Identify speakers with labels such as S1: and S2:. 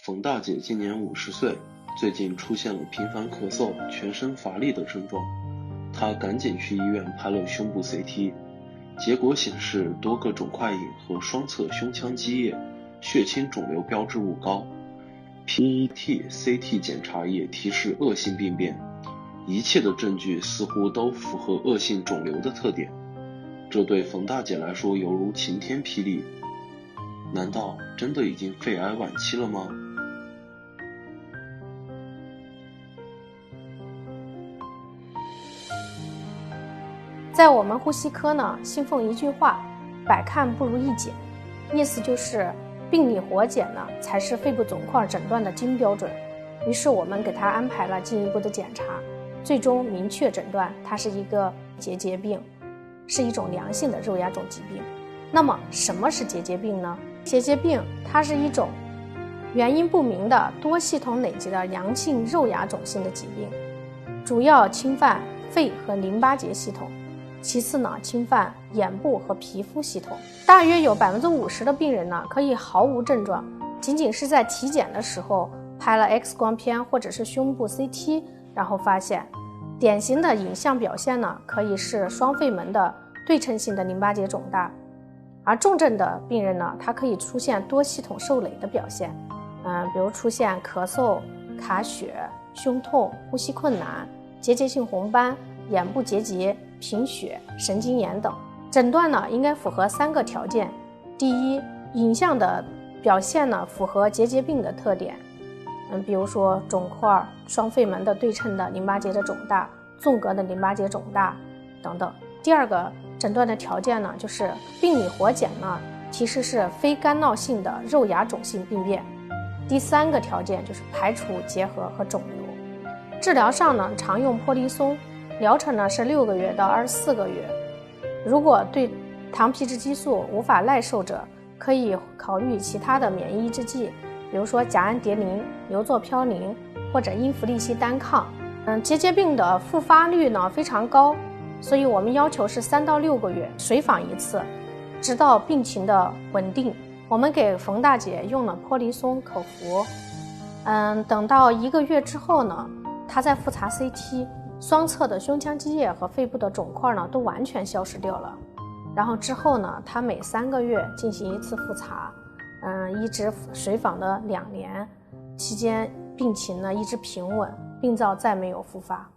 S1: 冯大姐今年50岁，最近出现了频繁咳嗽、全身乏力的症状。她赶紧去医院拍了胸部 CT， 结果显示多个肿块影和双侧胸腔积液，血清肿瘤标志物高。PET、CT 检查也提示恶性病变，一切的证据似乎都符合恶性肿瘤的特点。这对冯大姐来说犹如晴天霹雳。难道真的已经肺癌晚期了吗？
S2: 在我们呼吸科呢，信奉一句话，百看不如一检，意思就是病理活检呢才是肺部肿块诊断的金标准。于是我们给他安排了进一步的检查，最终明确诊断它是一个结节病，是一种良性的肉芽肿疾病。那么什么是结节病呢？结节病它是一种原因不明的多系统累积的良性肉芽肿性的疾病，主要侵犯肺和淋巴结系统，其次呢侵犯眼部和皮肤系统。大约有50%的病人呢可以毫无症状，仅仅是在体检的时候拍了 X 光片或者是胸部 CT， 然后发现典型的影像表现呢可以是双肺门的对称性的淋巴结肿大。而重症的病人呢，他可以出现多系统受累的表现，比如出现咳嗽、卡血、胸痛、呼吸困难、结节性红斑、眼部结节、贫血、神经炎等。诊断呢应该符合3个条件：第一，影像的表现呢符合结节病的特点，比如说肿块、双肺门的对称的淋巴结的肿大、纵隔的淋巴结肿大等等。第二个诊断的条件呢，就是病理活检呢其实是非干闹性的肉芽肿性病变。第3个条件就是排除结核和肿瘤。治疗上呢常用泼离松，疗程呢是6个月到24个月。如果对糖皮质激素无法耐受者，可以考虑其他的免疫抑制剂，比如说甲氨蝶呤、硫唑嘌呤或者英弗利西单抗。结节病的复发率呢非常高，所以我们要求是3到6个月随访一次，直到病情的稳定。我们给冯大姐用了泼离松口服，等到1个月之后呢，她再复查 CT， 双侧的胸腔积液和肺部的肿块呢都完全消失掉了。然后之后呢，她每3个月进行一次复查，一直随访了2年，期间病情呢一直平稳，病灶再没有复发。